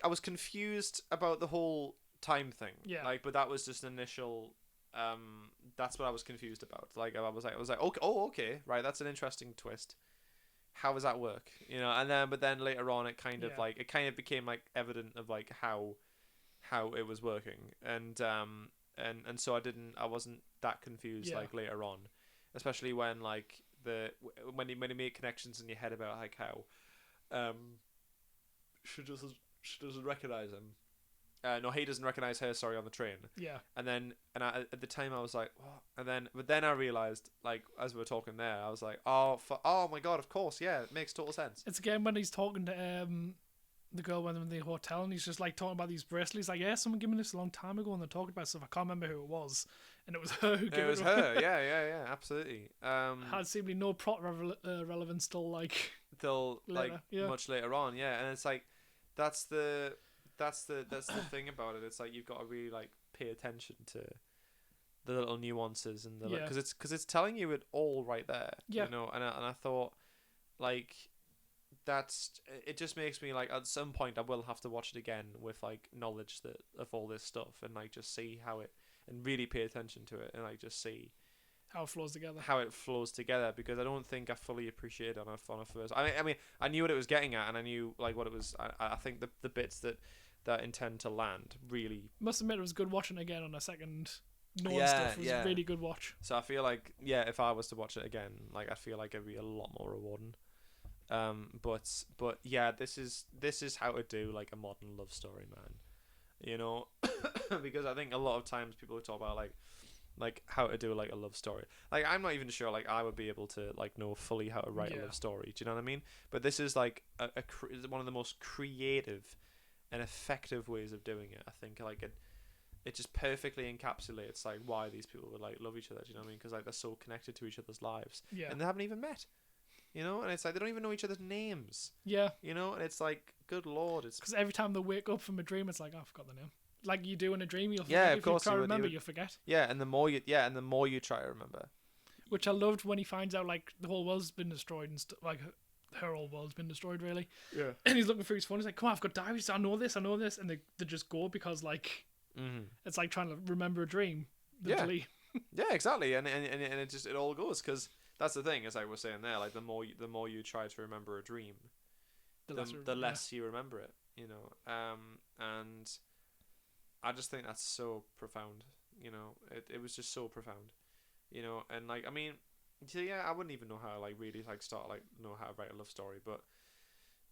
was confused about the whole time thing.
Yeah.
Like, but that was just an initial. That's what I was confused about. Like, I was like, okay, okay, right, that's an interesting twist. How does that work? You know, but then later on, it kind of became like evident of like how it was working, and so I wasn't that confused like later on, especially when like when you make connections in your head about like how she doesn't recognize him. No, he doesn't recognize her. Sorry, on the train.
Yeah.
And at the time I was like, what? But then I realized, like, as we were talking there, I was like, oh my god, of course, yeah, it makes total sense.
It's again when he's talking to the girl when they're in the hotel, and he's just like talking about these bracelets. Like, yeah, someone gave me this a long time ago, and they're talking about stuff. I can't remember who it was, and it was her who gave it.
It was her. Yeah, absolutely.
Had seemingly no plot relevance till like
later, much later on. Yeah, and it's like that's the thing about it. It's like you've got to really like pay attention to the little nuances and because it's telling you it all right there.
Yeah.
You know, and I thought like it just makes me like at some point I will have to watch it again with like knowledge of all this stuff and like just see how it and really pay attention to it and like just see
how it flows together.
Because I don't think I fully appreciated on a first. I mean, I knew what it was getting at and I knew like what it was. I think the bits that intend to land really.
Must admit, it was good watching again on a second. Stuff. It was a really good watch.
So I feel like if I was to watch it again, like I feel like it'd be a lot more rewarding. But yeah, this is how to do like a modern love story, man. You know, because I think a lot of times people talk about like how to do like a love story. Like I'm not even sure like I would be able to like know fully how to write a love story. Do you know what I mean? But this is like one of the most creative and effective ways of doing it. I think like it just perfectly encapsulates like why these people would like love each other. Do you know what I mean? Because like they're so connected to each other's lives, and they haven't even met. You know, and it's like they don't even know each other's names.
Yeah.
You know, and it's like, good lord, it's
because every time they wake up from a dream, it's like, oh, I forgot the name. Like you do in a dream, you'll forget.
Yeah,
of course. If you try to remember, you forget.
Yeah, and the more you try to remember.
Which I loved when he finds out like the whole world's been destroyed and like her whole world's been destroyed, really.
Yeah.
And he's looking through his phone. He's like, "Come on, I've got diaries. I know this, and they just go because like it's like trying to remember a dream.
Yeah, exactly, and it all goes because that's the thing, as I was saying there. Like the more you try to remember a dream, the less you remember it. You know, and I just think that's so profound. You know, it was just so profound. You know, and like I mean, yeah, I wouldn't even know how to like really like start like know how to write a love story, but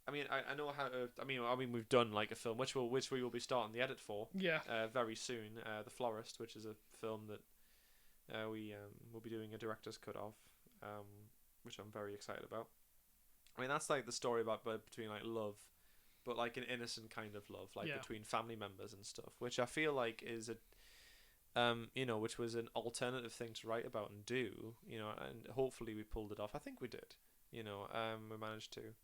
I mean, I know how to. I mean, we've done like a film which we will be starting the edit for.
Yeah.
Very soon, The Florist, which is a film that we will be doing a director's cut of, which I'm very excited about. I mean, that's like the story about between like love, but like an innocent kind of love, like between family members and stuff, which I feel like is a. You know, which was an alternative thing to write about and do, you know, and hopefully we pulled it off. I think we did, you know, we managed to.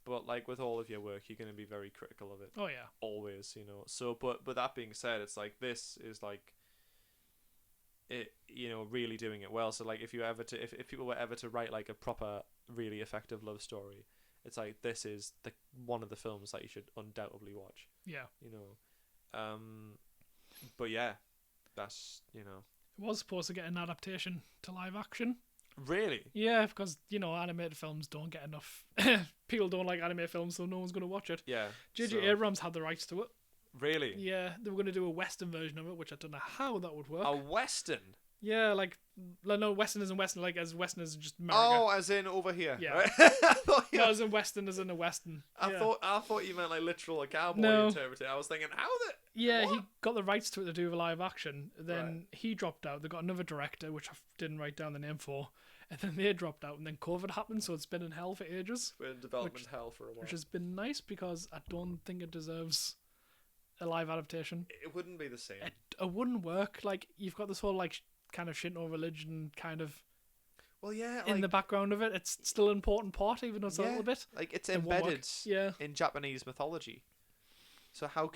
But like with all of your work, you're going to be very critical of it.
Oh yeah,
always, you know. So, but that being said, it's like this is like it, you know, really doing it well. So like if people were ever to write like a proper, really effective love story, it's like this is one of the films that you should undoubtedly watch.
Yeah,
you know. But yeah, that's, you know.
It was supposed to get an adaptation to live action.
Really?
Yeah, because, you know, animated films don't get enough. People don't like animated films, so no one's going to watch it.
Yeah.
J.J. Abrams had the rights to it.
Really?
Yeah, they were going to do a Western version of it, which I don't know how that would work.
A Western?
Yeah, like, no, Western isn't Western, like, as Western as just America.
Oh, as in over here.
Yeah.
Right? I thought
no, as in Western as in a Western.
I thought you meant like literal a cowboy interpreter. I was thinking, how the...
Yeah, what? He got the rights to it to do a live action. Then he dropped out. They got another director, which I didn't write down the name for. And then they dropped out. And then COVID happened, so it's been in hell for ages.
It's been in development hell for a while.
Which has been nice because I don't think it deserves a live adaptation.
It wouldn't be the same.
It wouldn't work. Like, you've got this whole like kind of Shinto religion kind of in the background of it. It's still an important part, even though it's a little bit.
Like, it's embedded in Japanese mythology. So how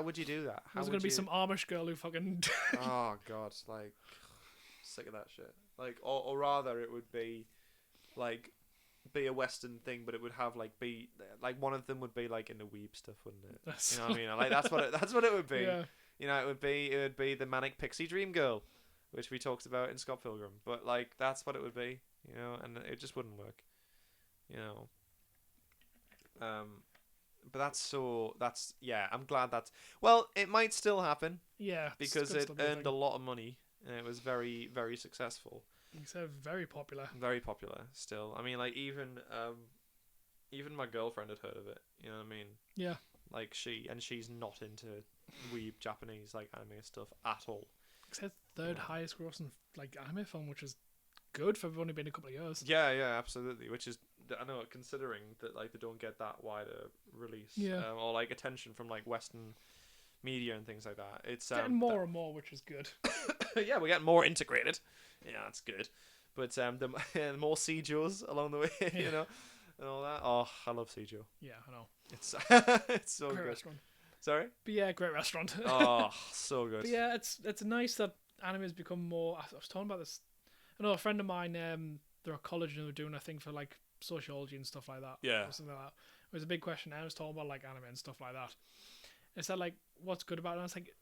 would you do that?
There's going to be some Amish girl who fucking...
Oh, God. Like, sick of that shit. Like, or rather, it would be, like, be a Western thing, but it would have, like, be... Like, one of them would be, like, in the weeb stuff, wouldn't it? You know what I mean? Like, that's what it would be.
Yeah.
You know, it would be the Manic Pixie Dream Girl, which we talked about in Scott Pilgrim. But, like, that's what it would be, you know? And it just wouldn't work, you know? But I'm glad that's... Well, it might still happen.
Yeah.
Because it earned a lot of money, and it was very, very successful.
It's very popular.
Very popular, still. I mean, like, even my girlfriend had heard of it, you know what I mean?
Yeah.
Like, she's not into weeb Japanese, like, anime stuff at all.
It's the third highest grossing, like, anime film, which is good for only been a couple of years.
Yeah, absolutely. Which is, I know, considering that, like, they don't get that wider release, or like attention from like Western media and things like that. It's
getting more and more, which is good.
Yeah, we're getting more integrated. Yeah, that's good. But the more Seijos along the way, you know, and all that. Oh, I love Seijo.
Yeah, I know.
It's it's so
great
good.
Restaurant.
Sorry.
But yeah, great restaurant.
Oh, so good.
But yeah, it's nice that anime has become more. I was talking about this. I know a friend of mine. They're at college and they're doing a thing for like sociology and stuff like that.
Yeah.
Or something like that. It was a big question. I was talking about like anime and stuff like that. I said like, what's good about it? And I was like,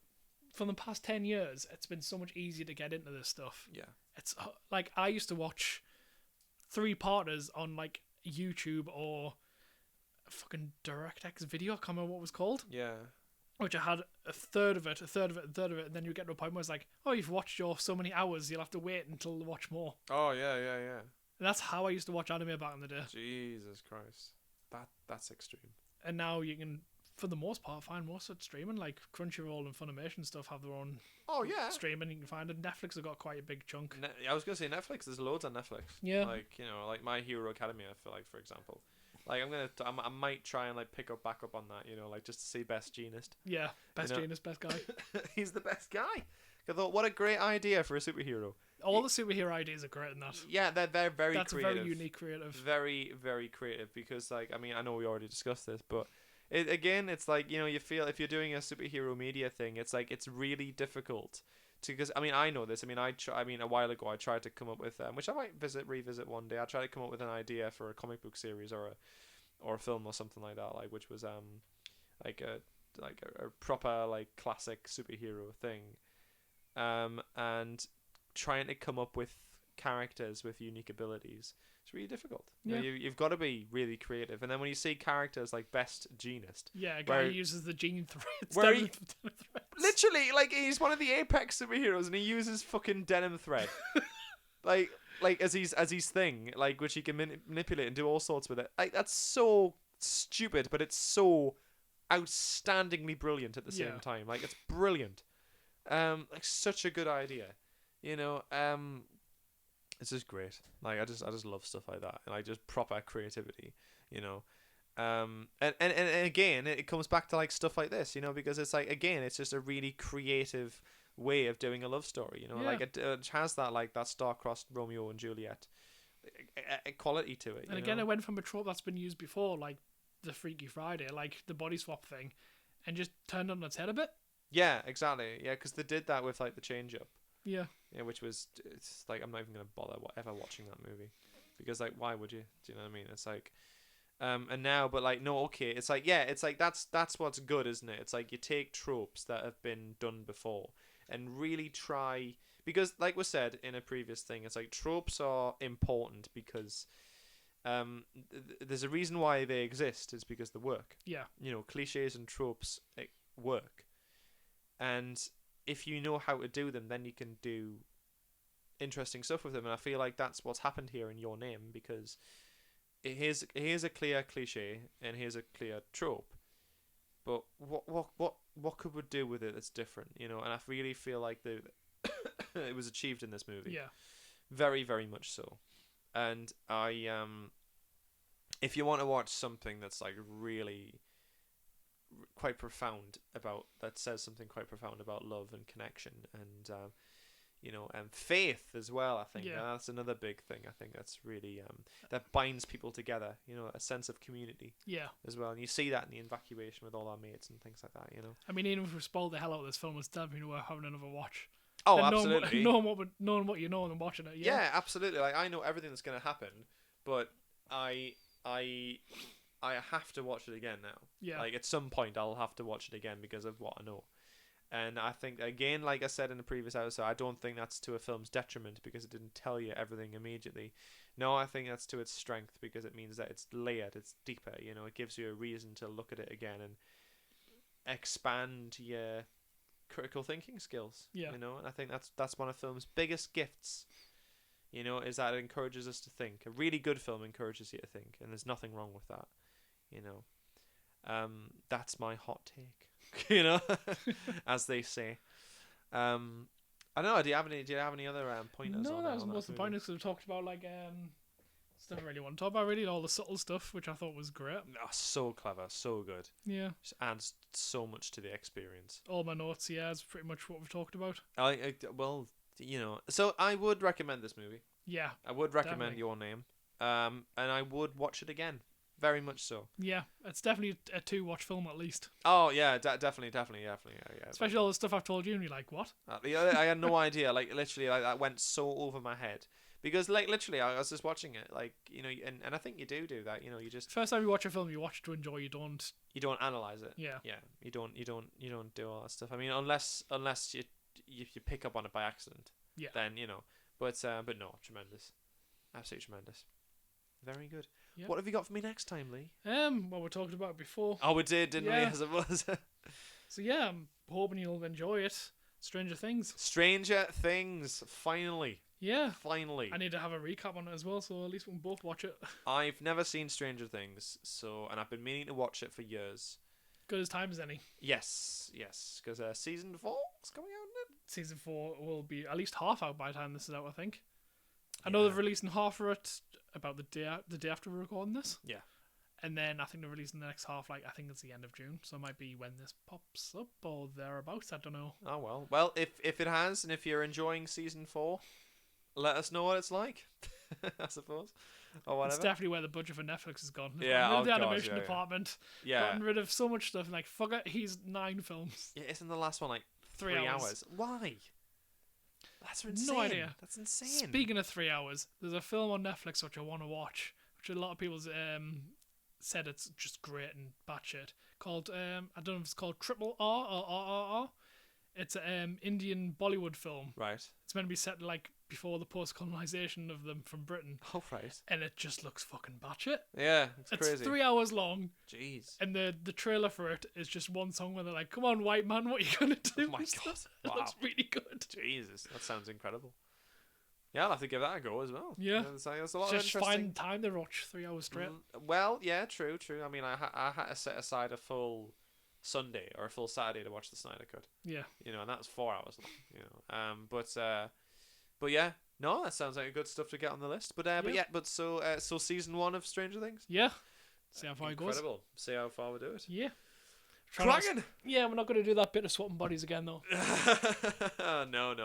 for the past 10 years, it's been so much easier to get into this stuff.
Yeah.
It's like I used to watch 3-parters on like YouTube or fucking DirectX video. I can't remember what it was called.
Yeah.
Which I had a third of it, and then you get to a point where it's like, oh, you've watched your so many hours, you'll have to wait until you watch more.
Oh yeah.
And that's how I used to watch anime back in the day.
Jesus Christ, that's extreme.
And now you can, for the most part, find most of it streaming. Like Crunchyroll and Funimation stuff have their own.
Oh yeah.
Streaming you can find it. Netflix have got quite a big chunk.
I was gonna say Netflix. There's loads on Netflix.
Yeah.
Like, you know, like My Hero Academia. I feel like, for example. Like I might try and like pick back up on that, you know, like just to see Best Jeanist.
Yeah, Best Jeanist, best guy.
He's the best guy. I thought, what a great idea for a superhero.
All the superhero ideas are great in that.
Yeah, they're very creative.
That's a very unique creative.
Very, very creative because, like, I mean, I know we already discussed this, but it's like, you know, you feel if you're doing a superhero media thing, it's like it's really difficult to, because I mean, I know this. I mean, a while ago I tried to come up with which I might revisit one day. I tried to come up with an idea for a comic book series or a film or something like that, like which was like a proper like classic superhero thing, and trying to come up with characters with unique abilities. It's really difficult.
Yeah.
You've got to be really creative. And then when you see characters like Best Jeanist,
yeah, a guy who uses the gene threads.
Where he, literally, like, he's one of the apex superheroes, and he uses fucking denim thread, like as his thing, like, which he can manipulate and do all sorts with it. Like, that's so stupid, but it's so outstandingly brilliant at the same time. Like, it's brilliant. Like, such a good idea, you know. It's just great. Like, I just love stuff like that, and like just proper creativity, you know. And again, it comes back to like stuff like this, you know, because it's like, again, it's just a really creative way of doing a love story, you know. Like it has that, like, that star-crossed Romeo and Juliet quality to it.
And again, it went from a trope that's been used before, like the Freaky Friday, like the body swap thing, and just turned on its head a bit.
Yeah, exactly. Yeah, because they did that with like the Change Up.
Yeah.
Yeah, which was, it's like, I'm not even gonna bother ever watching that movie, because like, why would you? Do you know what I mean? It's like, and now, but like, no, okay, it's like, yeah, it's like that's what's good, isn't it? It's like you take tropes that have been done before and really try, because like we said in a previous thing, it's like tropes are important because there's a reason why they exist, is because they work.
Yeah.
You know, cliches and tropes work, and if you know how to do them, then you can do interesting stuff with them. And I feel like that's what's happened here in Your Name, because here's a clear cliche and here's a clear trope, but what could we do with it that's different, you know? And I really feel like it was achieved in this movie.
Yeah,
very, very much so. And I if you want to watch something that's like really, quite profound about that says something quite profound about love and connection and and faith as well. I think that's another big thing. I think that's really that binds people together. A sense of community.
Yeah.
As well, and you see that in the evacuation with all our mates and things like that.
I mean, even if we spoiled the hell out of this film, it's definitely worth having another watch.
Oh,
and
absolutely.
Knowing what you know and watching it.
Yeah, absolutely. Like I know everything that's going to happen, but I have to watch it again now.
Yeah.
Like at some point, I'll have to watch it again because of what I know. And I think, again, like I said in the previous episode, I don't think that's to a film's detriment because it didn't tell you everything immediately. No, I think that's to its strength because it means that it's layered, it's deeper. It gives you a reason to look at it again and expand your critical thinking skills.
Yeah.
And I think that's one of film's biggest gifts. Is that it encourages us to think. A really good film encourages you to think, and there's nothing wrong with that. That's my hot take. As they say. I don't know. Do you have any other pointers?
No,
on
that was
on
most of the pointers because we talked about stuff I really want to talk about. Really, all the subtle stuff, which I thought was great.
Oh, so clever, so good.
Yeah,
just adds so much to the experience.
All my notes, is pretty much what we've talked about.
So I would recommend this movie.
Yeah,
I would recommend
definitely.
Your Name. And I would watch it again. Very much so.
Yeah, it's definitely a 2-watch film at least.
Oh yeah, definitely. Yeah.
Especially all the stuff I've told you, and you're like, what?
I had no idea. Like literally, like that went so over my head because like literally, I was just watching it. Like and I think you do that. You just
first time you watch a film, you watch it to enjoy. You don't
analyze it.
Yeah.
You don't do all that stuff. I mean, unless you pick up on it by accident.
Yeah.
Then but no, tremendous, absolutely tremendous. Very good.
Yep.
What have you got for me next time, Lee?
Well, we talked about it before.
Oh, we did, didn't we?
Yeah.
As it was.
So yeah, I'm hoping you'll enjoy it. Stranger Things.
Stranger Things. Finally.
Yeah.
Finally.
I need to have a recap on it as well, so at least we can both watch it.
I've never seen Stranger Things, and I've been meaning to watch it for years.
Good as time as any.
Yes, because season 4 is coming out, isn't it?
Season 4 will be at least half out by the time this is out, I think. I know they're releasing half of it about the day after we're recording this.
Yeah.
And then I think they're releasing the next half, I think it's the end of June. So it might be when this pops up or thereabouts. I don't know.
Oh, well. Well, if it has, and if you're enjoying season 4, let us know what it's like, I suppose. Or whatever.
It's definitely where the budget for Netflix has gone.
Yeah,
Rid of the animation department.
Yeah.
Gotten rid of so much stuff. Like, fuck it, he's 9 films.
Yeah, isn't the last one like
3 hours?
Why? That's insane.
No idea.
That's insane.
Speaking of 3 hours, there's a film on Netflix which I want to watch, which a lot of people said it's just great and batshit. Called I don't know if it's called Triple R or RRR. It's an Indian Bollywood film.
Right.
It's meant to be set like before the post-colonization of them from Britain.
Oh, right.
And it just looks fucking batshit.
Yeah, it's crazy.
It's 3 hours long.
Jeez.
And the trailer for it is just one song where they're like, "Come on, white man, what are you gonna do?"
Oh my god!
It
Wow.
looks really good.
Jesus, that sounds incredible. Yeah, I'll have to give that a go as well.
Yeah.
There's a lot of
Just
interesting.
find time to watch 3 hours straight.
Well, yeah, true. I mean, I had to set aside a full Sunday or a full Saturday to watch the Snyder Cut.
Yeah.
And that's 4 hours long. But yeah, no, that sounds like good stuff to get on the list. So season 1 of Stranger Things.
Yeah. See how far it goes.
Incredible. See how far we do it.
Yeah.
Cracking.
Yeah, we're not going to do that bit of swapping bodies again, though.
No.